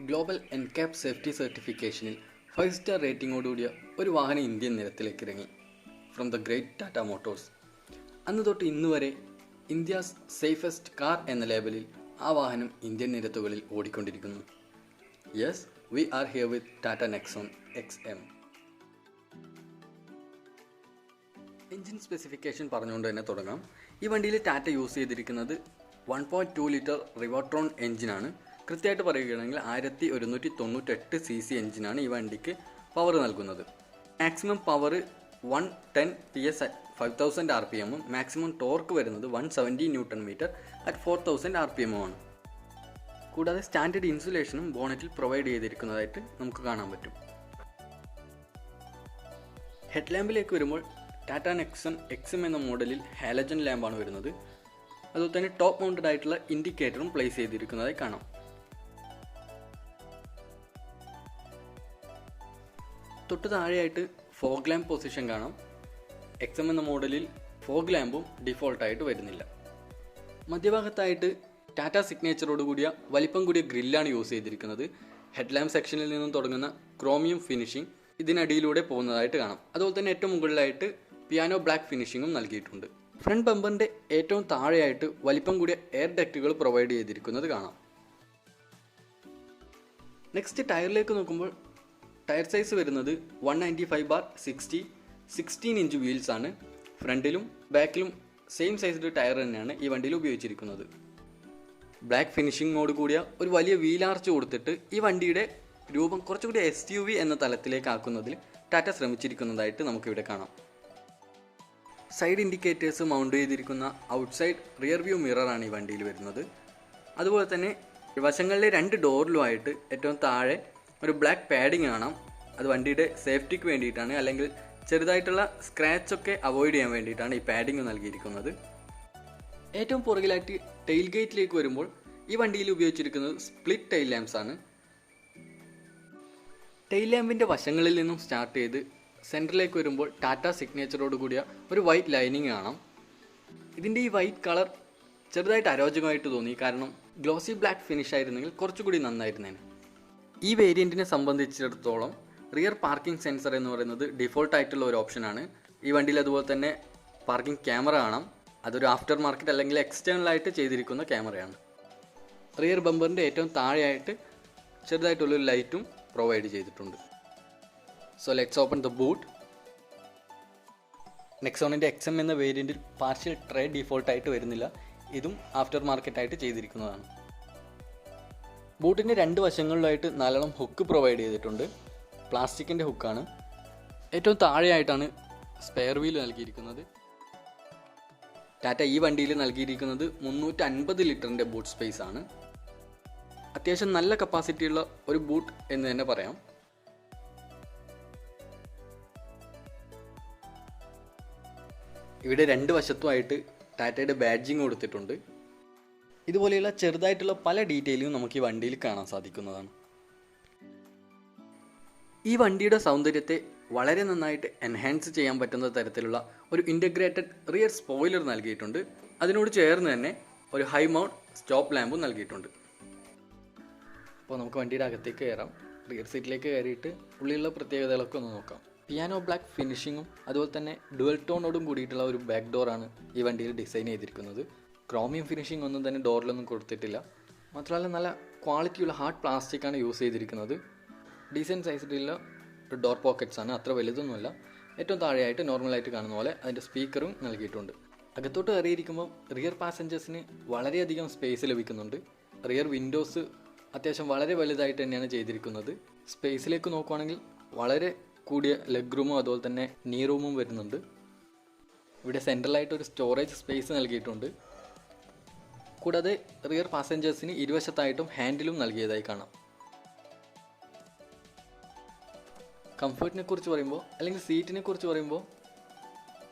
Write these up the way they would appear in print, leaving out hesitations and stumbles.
Global എൻകാപ് safety സർട്ടിഫിക്കേഷനിൽ 5 star റേറ്റിംഗോടുകൂടിയ ഒരു വാഹനം Indian നിരത്തിലേക്ക് ഇറങ്ങി from the great Tata Motors. അന്ന് തൊട്ട് ഇന്ന് വരെ ഇന്ത്യാസ് സേഫസ്റ്റ് കാർ എന്ന ലേബലിൽ ആ വാഹനം ഇന്ത്യൻ നിരത്തുകളിൽ ഓടിക്കൊണ്ടിരിക്കുന്നു. Yes, we are here with Tata Nexon XM. Engine specification പറഞ്ഞുകൊണ്ട് തന്നെ തുടങ്ങാം. ഈ വണ്ടിയിൽ ടാറ്റ യൂസ് ചെയ്തിരിക്കുന്നത് 1.2 ലിറ്റർ റിവോട്രോൺ എൻജിനാണ്. കൃത്യമായിട്ട് പറയുകയാണെങ്കിൽ 1198 cc എൻജിനാണ് ഈ വണ്ടിക്ക് പവർ നൽകുന്നത്. Maximum power 110 PS at 5000 RPM, maximum torque വരുന്നത് 170 Nm at 4000 RPM ആണ്. കൂടാതെ സ്റ്റാൻഡേർഡ് ഇൻസുലേഷനും ബോണറ്റിൽ പ്രൊവൈഡ് ചെയ്തിരിക്കുന്നതായിട്ട് നമുക്ക് കാണാൻ പറ്റും. ഹെഡ് ലാമ്പിലേക്ക് വരുമ്പോൾ ടാറ്റ നെക്സൺ XM എന്ന മോഡലിൽ ഹാലജൻ ലാമ്പാണ് വരുന്നത്. അതുപോലെ തന്നെ ടോപ്പ് മൗണ്ടഡ് ആയിട്ടുള്ള ഇൻഡിക്കേറ്ററും പ്ലേസ് ചെയ്തിരിക്കുന്നതായി കാണാം. തൊട്ട് താഴെയായിട്ട് ഫോഗ് ലാമ്പ് പൊസിഷൻ കാണാം. XM എന്ന മോഡലിൽ ഫോഗ് ലാമ്പും ഡിഫോൾട്ടായിട്ട് വരുന്നില്ല. മധ്യഭാഗത്തായിട്ട് ടാറ്റ സിഗ്നേച്ചറോട് കൂടിയ വലിപ്പം കൂടിയ ഗ്രില്ലാണ് യൂസ് ചെയ്തിരിക്കുന്നത്. ഹെഡ് ലാമ്പ് സെക്ഷനിൽ നിന്നും തുടങ്ങുന്ന ക്രോമിയം ഫിനിഷിംഗ് ഇതിനടിയിലൂടെ പോകുന്നതായിട്ട് കാണാം. അതുപോലെ തന്നെ ഏറ്റവും മുകളിലായിട്ട് പിയാനോ ബ്ലാക്ക് ഫിനിഷിങ്ങും നൽകിയിട്ടുണ്ട്. ഫ്രണ്ട് ബമ്പറിൻ്റെ ഏറ്റവും താഴെയായിട്ട് വലിപ്പം കൂടിയ എയർ ഡക്റ്റുകൾ പ്രൊവൈഡ് ചെയ്തിരിക്കുന്നത് കാണാം. നെക്സ്റ്റ് ടയറിലേക്ക് നോക്കുമ്പോൾ ടയർ സൈസ് വരുന്നത് 195/60 16 ഇഞ്ച് വീൽസ് ആണ്. ഫ്രണ്ടിലും ബാക്കിലും സെയിം സൈസ്ഡ് ടയർ തന്നെയാണ് ഈ വണ്ടിയിൽ ഉപയോഗിച്ചിരിക്കുന്നത്. ബ്ലാക്ക് ഫിനിഷിങ്ങോട് കൂടിയ ഒരു വലിയ വീൽ ആർച്ച് കൊടുത്തിട്ട് ഈ വണ്ടിയുടെ രൂപം കുറച്ചുകൂടി SUV എന്ന തലത്തിലേക്ക് ആക്കുന്നതിൽ ടാറ്റ ശ്രമിച്ചിരിക്കുന്നതായിട്ട് നമുക്കിവിടെ കാണാം. സൈഡ് ഇൻഡിക്കേറ്റേഴ്സ് മൗണ്ട് ചെയ്തിരിക്കുന്ന ഔട്ട്സൈഡ് റിയർ വ്യൂ മിററാണ് ഈ വണ്ടിയിൽ വരുന്നത്. അതുപോലെ തന്നെ വശങ്ങളിലെ 2 ഡോറിലുമായിട്ട് ഏറ്റവും താഴെ ഒരു ബ്ലാക്ക് പാഡിങ് കാണാം. അത് വണ്ടിയുടെ സേഫ്റ്റിക്ക് വേണ്ടിയിട്ടാണ്, അല്ലെങ്കിൽ ചെറുതായിട്ടുള്ള സ്ക്രാച്ചൊക്കെ അവോയ്ഡ് ചെയ്യാൻ വേണ്ടിയിട്ടാണ് ഈ പാഡിങ് നൽകിയിരിക്കുന്നത്. ഏറ്റവും പുറകിലായിട്ട് ടെയിൽ ഗേറ്റിലേക്ക് വരുമ്പോൾ ഈ വണ്ടിയിൽ ഉപയോഗിച്ചിരിക്കുന്നത് സ്പ്ലിറ്റ് ടെയിൽ ലാമ്പ്സ് ആണ്. ടെയിൽ ലാമ്പിൻ്റെ വശങ്ങളിൽ നിന്നും സ്റ്റാർട്ട് ചെയ്ത് സെൻറ്ററിലേക്ക് വരുമ്പോൾ ടാറ്റ സിഗ്നേച്ചറോട് കൂടിയ ഒരു വൈറ്റ് ലൈനിങ് കാണാം. ഇതിൻ്റെ ഈ വൈറ്റ് കളർ ചെറുതായിട്ട് അരോചകമായിട്ട് തോന്നി, കാരണം ഗ്ലോസി ബ്ലാക്ക് ഫിനിഷ് ആയിരുന്നെങ്കിൽ കുറച്ചുകൂടി നന്നായിരുന്നേനെ. ഈ വേരിയൻറ്റിനെ സംബന്ധിച്ചിടത്തോളം റിയർ പാർക്കിംഗ് സെൻസർ എന്ന് പറയുന്നത് ഡിഫോൾട്ട് ആയിട്ടുള്ള ഒരു ഓപ്ഷനാണ്. ഈ വണ്ടിയിൽ അതുപോലെ തന്നെ പാർക്കിംഗ് ക്യാമറ കാണാം. അതൊരു ആഫ്റ്റർ മാർക്കറ്റ് അല്ലെങ്കിൽ എക്സ്റ്റേണലായിട്ട് ചെയ്തിരിക്കുന്ന ക്യാമറയാണ്. റിയർ ബമ്പറിൻ്റെ ഏറ്റവും താഴെയായിട്ട് ചെറുതായിട്ടുള്ളൊരു ലൈറ്റും പ്രൊവൈഡ് ചെയ്തിട്ടുണ്ട്. So let's open the boot. നെക്സോണിൻ്റെ XM എന്ന വേരിയൻറ്റിൽ പാർഷ്യൽ ട്രേ ഡിഫോൾട്ടായിട്ട് വരുന്നില്ല. ഇതും ആഫ്റ്റർ മാർക്കറ്റായിട്ട് ചെയ്തിരിക്കുന്നതാണ്. ബൂട്ടിൻ്റെ 2 വശങ്ങളിലായിട്ട് 4 ഹുക്ക് പ്രൊവൈഡ് ചെയ്തിട്ടുണ്ട്. പ്ലാസ്റ്റിക്കിൻ്റെ ഹുക്കാണ്. ഏറ്റവും താഴെയായിട്ടാണ് സ്പെയർ വീൽ നൽകിയിരിക്കുന്നത്. ടാറ്റ ഈ വണ്ടിയിൽ നൽകിയിരിക്കുന്നത് 350 ലിറ്ററിൻ്റെ ബൂട്ട് സ്പേസ് ആണ്. അത്യാവശ്യം നല്ല കപ്പാസിറ്റിയുള്ള ഒരു ബൂട്ട് എന്ന് തന്നെ പറയാം. ഇവിടെ 2 വശത്തുമായിട്ട് ടാറ്റയുടെ ബാഡ്ജിങ് കൊടുത്തിട്ടുണ്ട്. ഇതുപോലെയുള്ള ചെറുതായിട്ടുള്ള പല ഡീറ്റെയിലും നമുക്ക് ഈ വണ്ടിയിൽ കാണാൻ സാധിക്കുന്നതാണ്. ഈ വണ്ടിയുടെ സൗന്ദര്യത്തെ വളരെ നന്നായിട്ട് എൻഹാൻസ് ചെയ്യാൻ പറ്റുന്ന തരത്തിലുള്ള ഒരു ഇൻ്റഗ്രേറ്റഡ് റിയർ സ്പോയിലർ നൽകിയിട്ടുണ്ട്. അതിനോട് ചേർന്ന് തന്നെ ഒരു ഹൈ മൗണ്ട് സ്റ്റോപ്പ് ലാമ്പും നൽകിയിട്ടുണ്ട്. അപ്പോൾ നമുക്ക് വണ്ടിയുടെ അകത്തേക്ക് കയറാം. റിയർ സീറ്റിലേക്ക് കയറിയിട്ട് ഉള്ളിലുള്ള പ്രത്യേകതകളൊക്കെ ഒന്ന് നോക്കാം. പിയാനോ ബ്ലാക്ക് ഫിനിഷിങ്ങും അതുപോലെ തന്നെ ഡുവൽ ടോണോടും കൂടിയിട്ടുള്ള ഒരു ബാക്ക് ഡോറാണ് ഈ വണ്ടിയിൽ ഡിസൈൻ ചെയ്തിരിക്കുന്നത്. ക്രോമിയം ഫിനിഷിംഗ് ഒന്നും തന്നെ ഡോറിലൊന്നും കൊടുത്തിട്ടില്ല. മാത്രമല്ല നല്ല ക്വാളിറ്റിയുള്ള ഹാർഡ് പ്ലാസ്റ്റിക്കാണ് യൂസ് ചെയ്തിരിക്കുന്നത്. ഡീസൻറ്റ് സൈസിലുള്ള ഡോർ പോക്കറ്റ്സ് ആണ്, അത്ര വലുതൊന്നുമല്ല. ഏറ്റവും താഴെയായിട്ട് നോർമലായിട്ട് കാണുന്ന പോലെ അതിൻ്റെ സ്പീക്കറും നൽകിയിട്ടുണ്ട്. അകത്തോട്ട് കയറിയിരിക്കുമ്പോൾ റിയർ പാസഞ്ചേഴ്സിന് വളരെയധികം സ്പേസ് ലഭിക്കുന്നുണ്ട്. റിയർ വിൻഡോസ് അത്യാവശ്യം വളരെ വലുതായിട്ട് തന്നെയാണ് ചെയ്തിരിക്കുന്നത്. സ്പേസിലേക്ക് നോക്കുകയാണെങ്കിൽ വളരെ കൂടിയ ലെഗ് റൂമും അതുപോലെ തന്നെ നീ റൂമും വരുന്നുണ്ട്. ഇവിടെ സെൻട്രലായിട്ട് ഒരു സ്റ്റോറേജ് സ്പേസ് നൽകിയിട്ടുണ്ട്. കൂടാതെ റിയർ പാസഞ്ചേഴ്സിന് ഇരുവശത്തായിട്ടും ഹാൻഡിലും നൽകിയതായി കാണാം. കംഫർട്ടിനെ കുറിച്ച് പറയുമ്പോൾ അല്ലെങ്കിൽ സീറ്റിനെ കുറിച്ച് പറയുമ്പോൾ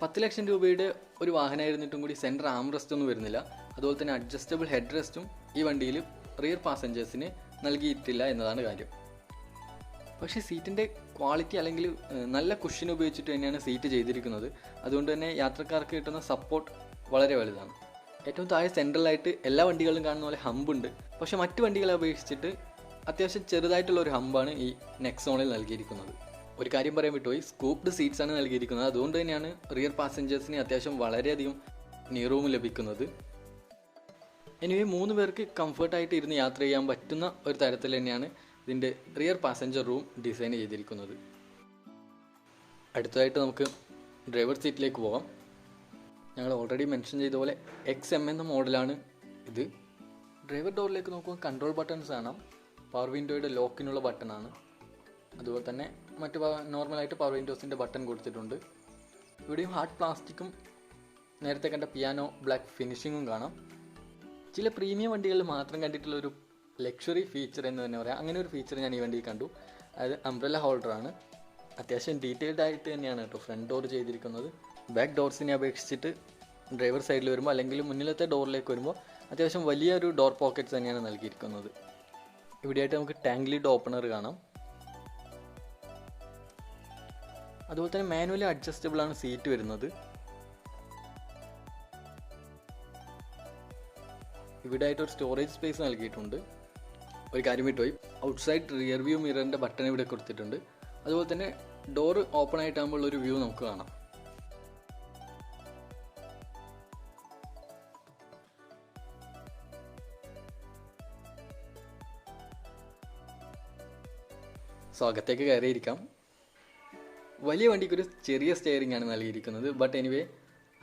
10 ലക്ഷം രൂപയുടെ ഒരു വാഹനമായിരുന്നിട്ടും കൂടി സെൻറ്റർ ആംറെസ്റ്റ് ഒന്നും വരുന്നില്ല. അതുപോലെ തന്നെ അഡ്ജസ്റ്റബിൾ ഹെഡ് റെസ്റ്റും ഈ വണ്ടിയിൽ റിയർ പാസഞ്ചേഴ്സിന് നൽകിയിട്ടില്ല എന്നതാണ് കാര്യം. പക്ഷേ സീറ്റിൻ്റെ ക്വാളിറ്റി അല്ലെങ്കിൽ നല്ല കുഷൻ ഉപയോഗിച്ചിട്ട് തന്നെയാണ് സീറ്റ് ചെയ്തിരിക്കുന്നത്. അതുകൊണ്ട് തന്നെ യാത്രക്കാർക്ക് കിട്ടുന്ന സപ്പോർട്ട് വളരെ വലുതാണ്. ഏറ്റവും താഴെ സെൻട്രലായിട്ട് എല്ലാ വണ്ടികളിലും കാണുന്ന പോലെ ഹമ്പുണ്ട്. പക്ഷേ മറ്റു വണ്ടികളെ അപേക്ഷിച്ചിട്ട് അത്യാവശ്യം ചെറുതായിട്ടുള്ള ഒരു ഹമ്പാണ് ഈ നെക്സോണിൽ നൽകിയിരിക്കുന്നത്. ഒരു കാര്യം പറയാൻ വിട്ടുപോയി, സ്കൂപ്ഡ് സീറ്റ്സ് ആണ് നൽകിയിരിക്കുന്നത്. അതുകൊണ്ട് തന്നെയാണ് റിയർ പാസഞ്ചേഴ്സിന് അത്യാവശ്യം വളരെയധികം നീ റൂം ലഭിക്കുന്നത്. എനിവേ 3 പേർക്ക് കംഫർട്ടായിട്ട് ഇരുന്ന് യാത്ര ചെയ്യാൻ പറ്റുന്ന ഒരു തരത്തിൽ തന്നെയാണ് ഇതിൻ്റെ റിയർ പാസഞ്ചർ റൂം ഡിസൈൻ ചെയ്തിരിക്കുന്നത്. അടുത്തതായിട്ട് നമുക്ക് ഡ്രൈവർ സീറ്റിലേക്ക് പോകാം. ഞങ്ങൾ ഓൾറെഡി മെൻഷൻ ചെയ്ത പോലെ XM എന്ന മോഡലാണ് ഇത്. ഡ്രൈവർ ഡോറിലേക്ക് നോക്കുമ്പോൾ കൺട്രോൾ ബട്ടൺസ് കാണാം. പവർ വിൻഡോയുടെ ലോക്കിനുള്ള ബട്ടണാണ്. അതുപോലെ തന്നെ മറ്റ് നോർമലായിട്ട് പവർ വിൻഡോസിൻ്റെ ബട്ടൺ കൊടുത്തിട്ടുണ്ട്. ഇവിടെയും ഹാർഡ് പ്ലാസ്റ്റിക്കും നേരത്തെ കണ്ട പിയാനോ ബ്ലാക്ക് ഫിനിഷിങ്ങും കാണാം. ചില പ്രീമിയം വണ്ടികളിൽ മാത്രം കണ്ടിട്ടുള്ള ഒരു ലക്ഷറി ഫീച്ചർ എന്ന് തന്നെ പറയാം. അങ്ങനെ ഒരു ഫീച്ചർ ഞാൻ ഈ വണ്ടിയിൽ കണ്ടു. അത് അംബ്രല്ല ഹോൾഡറാണ്. അത്യാവശ്യം ഡീറ്റെയിൽഡ് ആയിട്ട് തന്നെയാണ് കേട്ടോ ഫ്രണ്ട് ഡോർ ചെയ്തിരിക്കുന്നത്. ബാക്ക് ഡോർസിനെ അപേക്ഷിച്ചിട്ട് ഡ്രൈവർ സൈഡിൽ വരുമ്പോൾ അല്ലെങ്കിൽ മുന്നിലത്തെ ഡോറിലേക്ക് വരുമ്പോൾ അത്യാവശ്യം വലിയൊരു ഡോർ പോക്കറ്റ്സ് തന്നെയാണ് നൽകിയിരിക്കുന്നത്. ഇവിടെയായിട്ട് നമുക്ക് ടാങ്ക് ലിഡ് ഓപ്പണർ കാണാം. അതുപോലെ തന്നെ മാനുവലി അഡ്ജസ്റ്റബിൾ ആണ് സീറ്റ് വരുന്നത്. ഇവിടെ ആയിട്ട് ഒരു സ്റ്റോറേജ് സ്പേസ് നൽകിയിട്ടുണ്ട്. ഒരു കാര്യം വിട്ടുപോയി, ഔട്ട്സൈഡ് റിയർ വ്യൂ മിററിൻ്റെ ബട്ടൺ ഇവിടെ കൊടുത്തിട്ടുണ്ട്. അതുപോലെ തന്നെ ഡോറ് ഓപ്പൺ ആയിട്ടാകുമ്പോൾ ഒരു വ്യൂ നമുക്ക് കാണാം. സോ അകത്തേക്ക് കയറിയിരിക്കാം. വലിയ വണ്ടിക്കൊരു ചെറിയ സ്റ്റെയറിംഗ് ആണ് നൽകിയിരിക്കുന്നത്. ബട്ട് എനിവേ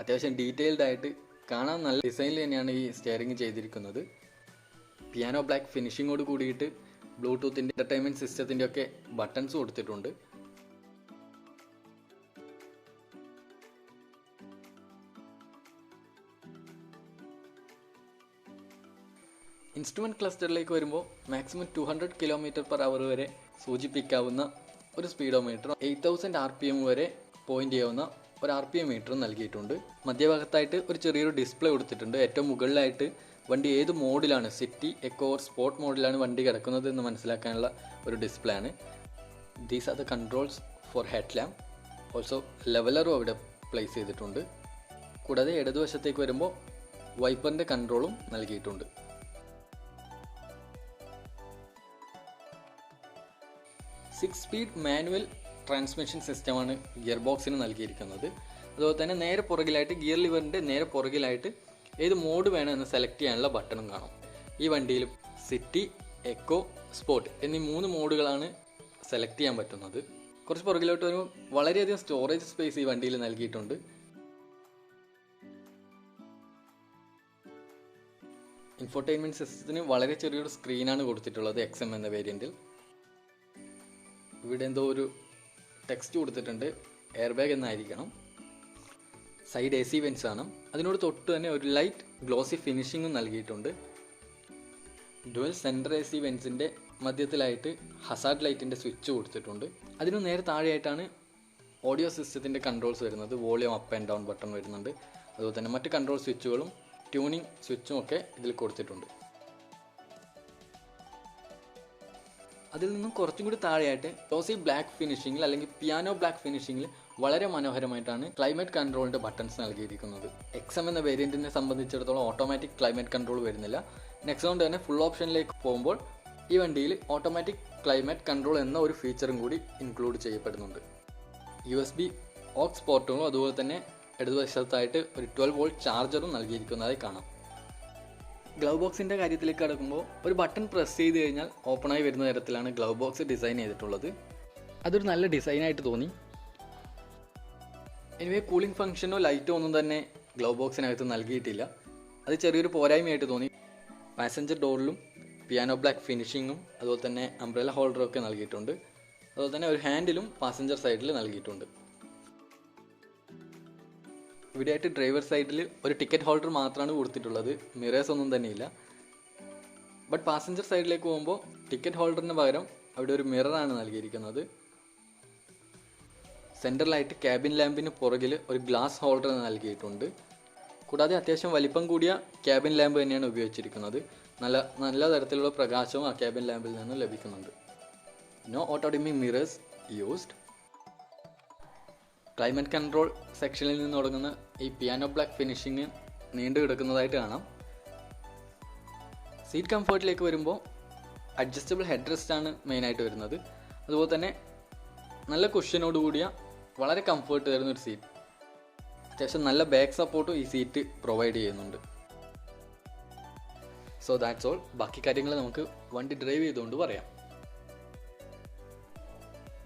അത്യാവശ്യം ഡീറ്റെയിൽഡ് ആയിട്ട് കാണാൻ നല്ല ഡിസൈനിൽ തന്നെയാണ് ഈ സ്റ്റെയറിംഗ് ചെയ്തിരിക്കുന്നത്. പിയാനോ ബ്ലാക്ക് ഫിനിഷിങ്ങോട് കൂടിയിട്ട് ബ്ലൂടൂത്തിൻ്റെ എൻ്റർടൈൻമെൻറ്റ് സിസ്റ്റത്തിൻ്റെ ഒക്കെ ബട്ടൺസ് കൊടുത്തിട്ടുണ്ട്. ഇൻസ്ട്രുമെൻറ്റ് ക്ലസ്റ്ററിലേക്ക് വരുമ്പോൾ മാക്സിമം 200 km/h വരെ സൂചിപ്പിക്കാവുന്ന ഒരു സ്പീഡോമീറ്റർ, 8000 RPM വരെ പോയിൻ്റ് ചെയ്യാവുന്ന ഒരു RPM മീറ്ററും നൽകിയിട്ടുണ്ട്. മധ്യഭാഗത്തായിട്ട് ഒരു ചെറിയൊരു ഡിസ്പ്ലേ കൊടുത്തിട്ടുണ്ട്. ഏറ്റവും മുകളിലായിട്ട് വണ്ടി ഏത് മോഡിലാണ്, സിറ്റി, എക്കോ ഓർ സ്പോർട്ട് മോഡിലാണ് വണ്ടി കിടക്കുന്നത് എന്ന് മനസ്സിലാക്കാനുള്ള ഒരു ഡിസ്പ്ലേ ആണ്. These are the controls for head lamp. Also ലെവലറും അവിടെ പ്ലേസ് ചെയ്തിട്ടുണ്ട്. കൂടാതെ ഇടതുവശത്തേക്ക് വരുമ്പോൾ വൈപ്പറിൻ്റെ കൺട്രോളും നൽകിയിട്ടുണ്ട്. 6 സ്പീഡ് മാനുവൽ ട്രാൻസ്മിഷൻ സിസ്റ്റമാണ് ഗിയർ ബോക്സിന് നൽകിയിരിക്കുന്നത്. അതുപോലെ തന്നെ നേരെ പുറകിലായിട്ട് ഗിയർ ലിവറിൻ്റെ നേരെ പുറകിലായിട്ട് ഏത് മോഡ് വേണമെന്ന് സെലക്ട് ചെയ്യാനുള്ള ബട്ടണും കാണാം. ഈ വണ്ടിയിൽ സിറ്റി, എക്കോ, സ്പോർട്ട് എന്നീ 3 മോഡുകളാണ് സെലക്ട് ചെയ്യാൻ പറ്റുന്നത്. കുറച്ച് പുറകിലോട്ട് വരുമ്പോൾ വളരെയധികം സ്റ്റോറേജ് സ്പേസ് ഈ വണ്ടിയിൽ നൽകിയിട്ടുണ്ട്. ഇൻഫോർടൈൻമെൻറ്റ് സിസ്റ്റത്തിന് വളരെ ചെറിയൊരു സ്ക്രീനാണ് കൊടുത്തിട്ടുള്ളത് XM എന്ന വേരിയൻറ്റിൽ. ഇവിടെ എന്തോ ഒരു ടെക്സ്റ്റ് കൊടുത്തിട്ടുണ്ട്, എയർ ബാഗ് എന്നായിരിക്കണം. സൈഡ് AC വെൻസ് ആണ്. അതിനോട് തൊട്ട് തന്നെ ഒരു ലൈറ്റ് ഗ്ലോസി ഫിനിഷിങ്ങും നൽകിയിട്ടുണ്ട്. ഡുവൽ സെൻറ്റർ AC വെൻസിൻ്റെ മധ്യത്തിലായിട്ട് ഹസാർഡ് ലൈറ്റിൻ്റെ സ്വിച്ച് കൊടുത്തിട്ടുണ്ട്. അതിന് നേരെ താഴെയായിട്ടാണ് ഓഡിയോ സിസ്റ്റത്തിൻ്റെ കൺട്രോൾസ് വരുന്നത്. Volume up and down button വരുന്നുണ്ട്. അതുപോലെ തന്നെ മറ്റ് കൺട്രോൾ സ്വിച്ചുകളും ട്യൂണിംഗ് സ്വിച്ചും ഒക്കെ ഇതിൽ കൊടുത്തിട്ടുണ്ട്. അതിൽ നിന്നും കുറച്ചും കൂടി താഴെയായിട്ട് ഗ്ലോസി ബ്ലാക്ക് ഫിനിഷിങ്ങിൽ അല്ലെങ്കിൽ പിയാനോ ബ്ലാക്ക് ഫിനിഷിങ്ങിൽ വളരെ മനോഹരമായിട്ടാണ് ക്ലൈമറ്റ് കൺട്രോളിൻ്റെ ബട്ടൺസ് നൽകിയിരിക്കുന്നത്. XM എന്ന വേരിയൻറ്റിനെ സംബന്ധിച്ചിടത്തോളം ഓട്ടോമാറ്റിക് ക്ലൈമറ്റ് കൺട്രോൾ വരുന്നില്ല. നെക്സോണിൻ്റെ തന്നെ ഫുൾ ഓപ്ഷനിലേക്ക് പോകുമ്പോൾ ഈ വണ്ടിയിൽ ഓട്ടോമാറ്റിക് ക്ലൈമറ്റ് കൺട്രോൾ എന്ന ഒരു ഫീച്ചറും കൂടി ഇൻക്ലൂഡ് ചെയ്യപ്പെടുന്നുണ്ട്. USB ഓക്സ് പോർട്ടുകളും അതുപോലെ തന്നെ ഇടതുവശത്തായിട്ട് ഒരു 12 വോൾട്ട് ചാർജറും നൽകിയിരിക്കുന്നതായി കാണാം. ഗ്ലൗ ബോക്സിൻ്റെ കാര്യത്തിലേക്ക് കടക്കുമ്പോൾ ഒരു ബട്ടൺ പ്രസ് ചെയ്ത് കഴിഞ്ഞാൽ ഓപ്പണായി വരുന്ന തരത്തിലാണ് ഗ്ലൗ ബോക്സ് ഡിസൈൻ ചെയ്തിട്ടുള്ളത്. അതൊരു നല്ല ഡിസൈനായിട്ട് തോന്നി. എനിവേ കൂളിംഗ് ഫംഗ്ഷനോ ലൈറ്റോ ഒന്നും തന്നെ ഗ്ലൗ ബോക്സിനകത്ത് നൽകിയിട്ടില്ല. അത് ചെറിയൊരു പോരായ്മയായിട്ട് തോന്നി. പാസഞ്ചർ ഡോറിലും പിയാനോ ബ്ലാക്ക് ഫിനിഷിങ്ങും അതുപോലെ തന്നെ അംബ്രല്ല ഹോൾഡറും ഒക്കെ നൽകിയിട്ടുണ്ട്. അതുപോലെ തന്നെ ഒരു ഹാൻഡിലും പാസഞ്ചർ സൈഡിൽ നൽകിയിട്ടുണ്ട്. ഇവിടെയായിട്ട് ഡ്രൈവർ സൈഡിൽ ഒരു ടിക്കറ്റ് ഹോൾഡർ മാത്രമാണ് കൊടുത്തിട്ടുള്ളത്. മിറേഴ്സ് ഒന്നും തന്നെയില്ല. ബട്ട് പാസഞ്ചർ സൈഡിലേക്ക് പോകുമ്പോൾ ടിക്കറ്റ് ഹോൾഡറിന് പകരം അവിടെ ഒരു മിററാണ് നൽകിയിരിക്കുന്നത്. സെൻറ്ററിലായിട്ട് ക്യാബിൻ ലാമ്പിന് പുറകിൽ ഒരു ഗ്ലാസ് ഹോൾഡർ നൽകിയിട്ടുണ്ട്. കൂടാതെ അത്യാവശ്യം വലിപ്പം കൂടിയ ക്യാബിൻ ലാമ്പ് തന്നെയാണ് ഉപയോഗിച്ചിരിക്കുന്നത്. നല്ല തരത്തിലുള്ള പ്രകാശവും ആ ക്യാബിൻ ലാമ്പിൽ നിന്ന് ലഭിക്കുന്നുണ്ട്. No auto dimming mirrors used. Climate control സെക്ഷനിൽ നിന്ന് തുടങ്ങുന്ന ഈ പിയാനോ ബ്ലാക്ക് ഫിനിഷിങ് നീണ്ടു കിടക്കുന്നതായിട്ട് കാണാം. സീറ്റ് കംഫർട്ടിലേക്ക് വരുമ്പോൾ അഡ്ജസ്റ്റബിൾ ഹെഡ് റെസ്റ്റ് ആണ് മെയിനായിട്ട് വരുന്നത്. അതുപോലെ തന്നെ നല്ല കുഷ്യനോട് കൂടിയ വളരെ കംഫർട്ട് തരുന്നൊരു സീറ്റ്. അത്യാവശ്യം നല്ല ബാക്ക് സപ്പോർട്ടും ഈ സീറ്റ് പ്രൊവൈഡ് ചെയ്യുന്നുണ്ട്. So that's all. ബാക്കി കാര്യങ്ങൾ നമുക്ക് വണ്ടി ഡ്രൈവ് ചെയ്തുകൊണ്ട് പറയാം.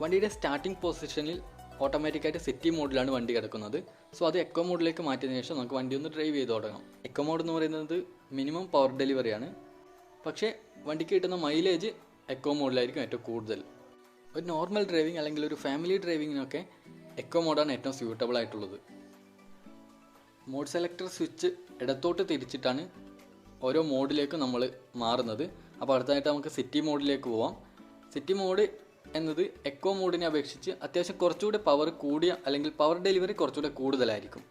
വണ്ടിയുടെ സ്റ്റാർട്ടിംഗ് പൊസിഷനിൽ ഓട്ടോമാറ്റിക്കായിട്ട് സിറ്റി മോഡിലാണ് വണ്ടി കിടക്കുന്നത്. സോ അത് എക്കോ മോഡിലേക്ക് മാറ്റിയതിനു ശേഷം നമുക്ക് വണ്ടി ഒന്ന് ഡ്രൈവ് ചെയ്ത് തുടങ്ങാം. എക്കോ മോഡ് എന്ന് പറയുന്നത് മിനിമം പവർ ഡെലിവറിയാണ്. പക്ഷേ വണ്ടിക്ക് കിട്ടുന്ന മൈലേജ് എക്കോ മോഡിലായിരിക്കും ഏറ്റവും കൂടുതൽ. ഒരു നോർമൽ ഡ്രൈവിംഗ് അല്ലെങ്കിൽ ഒരു ഫാമിലി ഡ്രൈവിങ്ങിനൊക്കെ എക്കോ മോഡാണ് ഏറ്റവും സ്യൂട്ടബിൾ ആയിട്ടുള്ളത്. മോഡ് സെലക്ടർ സ്വിച്ച് ഇടത്തോട്ട് തിരിച്ചിട്ടാണ് ഓരോ മോഡിലേക്കും നമ്മൾ മാറുന്നത്. അപ്പോൾ അടുത്തതായിട്ട് നമുക്ക് സിറ്റി മോഡിലേക്ക് പോവാം. സിറ്റി മോഡ് എന്നത് എക്കോ മോഡിനെ അപേക്ഷിച്ച് അത്യാവശ്യം കുറച്ചുകൂടി പവർ കൂടിയ അല്ലെങ്കിൽ പവർ ഡെലിവറി കുറച്ചുകൂടി കൂടുതലായിരിക്കും.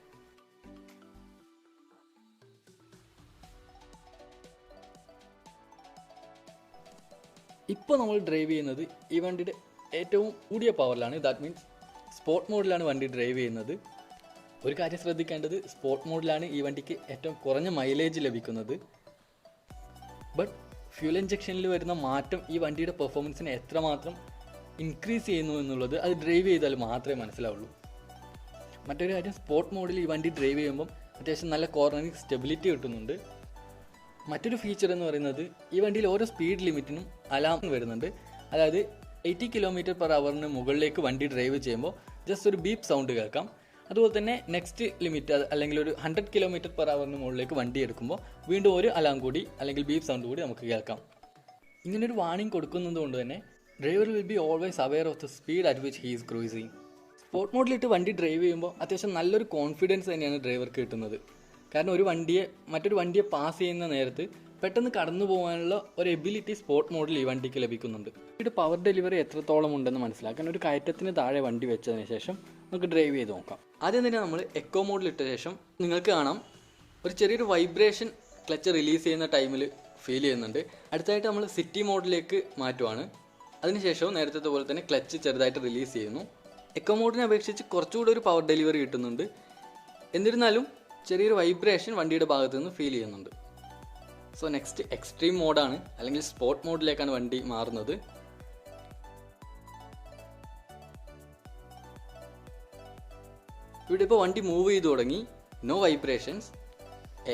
ഇപ്പോൾ നമ്മൾ ഡ്രൈവ് ചെയ്യുന്നത് ഈ വണ്ടിയുടെ ഏറ്റവും കൂടിയ പവറിലാണ്. ദാറ്റ് മീൻസ് സ്പോർട്ട് മോഡിലാണ് വണ്ടി ഡ്രൈവ് ചെയ്യുന്നത്. ഒരു കാര്യം ശ്രദ്ധിക്കേണ്ടത്, സ്പോർട്ട് മോഡിലാണ് ഈ വണ്ടിക്ക് ഏറ്റവും കുറഞ്ഞ മൈലേജ് ലഭിക്കുന്നത്. ബട്ട് ഫ്യൂൽ ഇഞ്ചക്ഷനിൽ വരുന്ന മാറ്റം ഈ വണ്ടിയുടെ പെർഫോമൻസിനെ എത്രമാത്രം ഇൻക്രീസ് ചെയ്യുന്നു എന്നുള്ളത് അത് ഡ്രൈവ് ചെയ്താൽ മാത്രമേ മനസ്സിലാവുള്ളൂ. മറ്റൊരു കാര്യം, സ്പോർട്ട് മോഡിൽ ഈ വണ്ടി ഡ്രൈവ് ചെയ്യുമ്പം അത്യാവശ്യം നല്ല കോർണറിങ് സ്റ്റെബിലിറ്റി കിട്ടുന്നുണ്ട്. മറ്റൊരു ഫീച്ചർ എന്ന് പറയുന്നത് ഈ വണ്ടിയിൽ ഓരോ സ്പീഡ് ലിമിറ്റിനും അലാം വരുന്നുണ്ട്. അതായത് 80 km/h മുകളിലേക്ക് വണ്ടി ഡ്രൈവ് ചെയ്യുമ്പോൾ ജസ്റ്റ് ഒരു ബീപ്പ് സൗണ്ട് കേൾക്കാം. അതുപോലെ തന്നെ നെക്സ്റ്റ് ലിമിറ്റ് അല്ലെങ്കിൽ ഒരു 100 km/h മുകളിലേക്ക് വണ്ടി എടുക്കുമ്പോൾ വീണ്ടും ഒരു അലാം കൂടി അല്ലെങ്കിൽ ബീപ്പ് സൗണ്ട് കൂടി നമുക്ക് കേൾക്കാം. ഇങ്ങനൊരു വാർണിംഗ് കൊടുക്കുന്നത് കൊണ്ട് തന്നെ driver will be always aware of the speed at which he is cruising. Sport മോഡിലിട്ട് വണ്ടി ഡ്രൈവ് ചെയ്യുമ്പോൾ അത്യാവശ്യം നല്ലൊരു കോൺഫിഡൻസ് തന്നെയാണ് ഡ്രൈവർക്ക് കിട്ടുന്നത്. കാരണം മറ്റൊരു വണ്ടിയെ പാസ് ചെയ്യുന്ന നേരത്ത് പെട്ടെന്ന് കടന്നു പോകാനുള്ള ഒരു എബിലിറ്റി സ്പോർട്ട് മോഡിൽ ഈ വണ്ടിക്ക് ലഭിക്കുന്നുണ്ട്. ഇത് പവർ ഡെലിവറി എത്രത്തോളം ഉണ്ടെന്ന് മനസ്സിലാക്കാൻ ഒരു കയറ്റത്തിന് താഴെ വണ്ടി വെച്ചതിന് ശേഷം നമുക്ക് ഡ്രൈവ് ചെയ്ത് നോക്കാം. ആദ്യം തന്നെ നമ്മൾ എക്കോ മോഡിലിട്ട ശേഷം നിങ്ങൾക്ക് കാണാം ഒരു ചെറിയൊരു വൈബ്രേഷൻ ക്ലച്ച് റിലീസ് ചെയ്യുന്ന ടൈമിൽ ഫീൽ ചെയ്യുന്നുണ്ട്. അടുത്തായിട്ട് നമ്മൾ സിറ്റി മോഡിലേക്ക് മാറ്റുവാണ്. അതിനുശേഷവും നേരത്തെ പോലെ തന്നെ ക്ലച്ച് ചെറുതായിട്ട് റിലീസ് ചെയ്യുന്നു. എക്കോ മോഡിനെ അപേക്ഷിച്ച് കുറച്ചുകൂടി ഒരു പവർ ഡെലിവറി കിട്ടുന്നുണ്ട്. എന്നിരുന്നാലും ചെറിയൊരു വൈബ്രേഷൻ വണ്ടിയുടെ ഭാഗത്തു നിന്ന് ഫീൽ ചെയ്യുന്നുണ്ട്. സോ നെക്സ്റ്റ് എക്സ്ട്രീം മോഡാണ്, അല്ലെങ്കിൽ സ്പോർട്ട് മോഡിലേക്കാണ് വണ്ടി മാറുന്നത്. ഇവിടെ ഇപ്പോൾ വണ്ടി മൂവ് ചെയ്ത് തുടങ്ങി. No vibrations.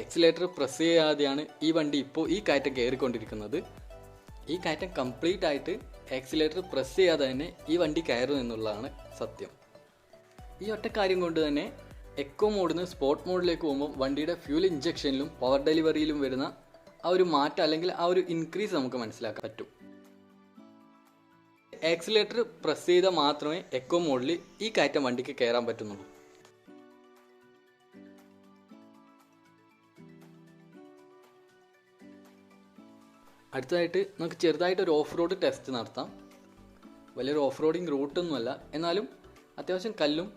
എക്സിലേറ്റർ പ്രസ് ചെയ്യാതെയാണ് ഈ വണ്ടി ഇപ്പോൾ ഈ കയറ്റം കയറിക്കൊണ്ടിരിക്കുന്നത്. ഈ കയറ്റം കംപ്ലീറ്റ് ആയിട്ട് എക്സിലേറ്റർ പ്രസ് ചെയ്യാതെ തന്നെ ഈ വണ്ടി കയറും എന്നുള്ളതാണ് സത്യം. ഈ ഒറ്റ കാര്യം കൊണ്ട് തന്നെ എക്കോ മോഡിൽ നിന്ന് സ്പോർട്ട് മോഡിലേക്ക് പോകുമ്പോൾ വണ്ടിയുടെ ഫ്യൂൽ ഇഞ്ചക്ഷനിലും പവർ ഡെലിവറിയിലും വരുന്ന ആ ഒരു മാറ്റം അല്ലെങ്കിൽ ആ ഒരു ഇൻക്രീസ് നമുക്ക് മനസ്സിലാക്കാൻ പറ്റും. ആക്സിലേറ്റർ പ്രസ് ചെയ്താൽ മാത്രമേ എക്കോ മോഡിൽ ഈ കയറ്റം വണ്ടിക്ക് കയറാൻ പറ്റുന്നുള്ളൂ. അടുത്തതായിട്ട് നമുക്ക് ചെറുതായിട്ടൊരു ഓഫ് റോഡ് ടെസ്റ്റ് നടത്താം. വലിയൊരു ഓഫ് റോഡിങ് റൂട്ടൊന്നുമല്ല, എന്നാലും അത്യാവശ്യം കല്ലും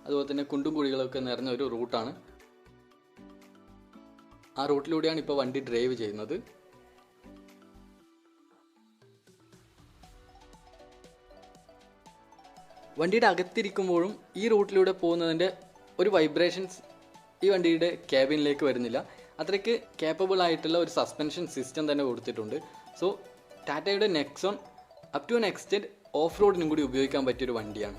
അതുപോലെ തന്നെ കുണ്ടും കുഴികളൊക്കെ നിറഞ്ഞ ഒരു റൂട്ടാണ്. ആ റൂട്ടിലൂടെയാണ് ഇപ്പോൾ വണ്ടി ഡ്രൈവ് ചെയ്യുന്നത്. വണ്ടിയുടെ അകത്തിരിക്കുമ്പോഴും ഈ റൂട്ടിലൂടെ പോകുന്നതിൻ്റെ ഒരു വൈബ്രേഷൻസ് ഈ വണ്ടിയുടെ ക്യാബിനിലേക്ക് വരുന്നില്ല. അത്രയ്ക്ക് കേപ്പബിൾ ആയിട്ടുള്ള ഒരു സസ്പെൻഷൻ സിസ്റ്റം തന്നെ കൊടുത്തിട്ടുണ്ട്. സോ ടാറ്റയുടെ Nexon up to an extent off റോഡിനും കൂടി ഉപയോഗിക്കാൻ പറ്റിയൊരു വണ്ടിയാണ്.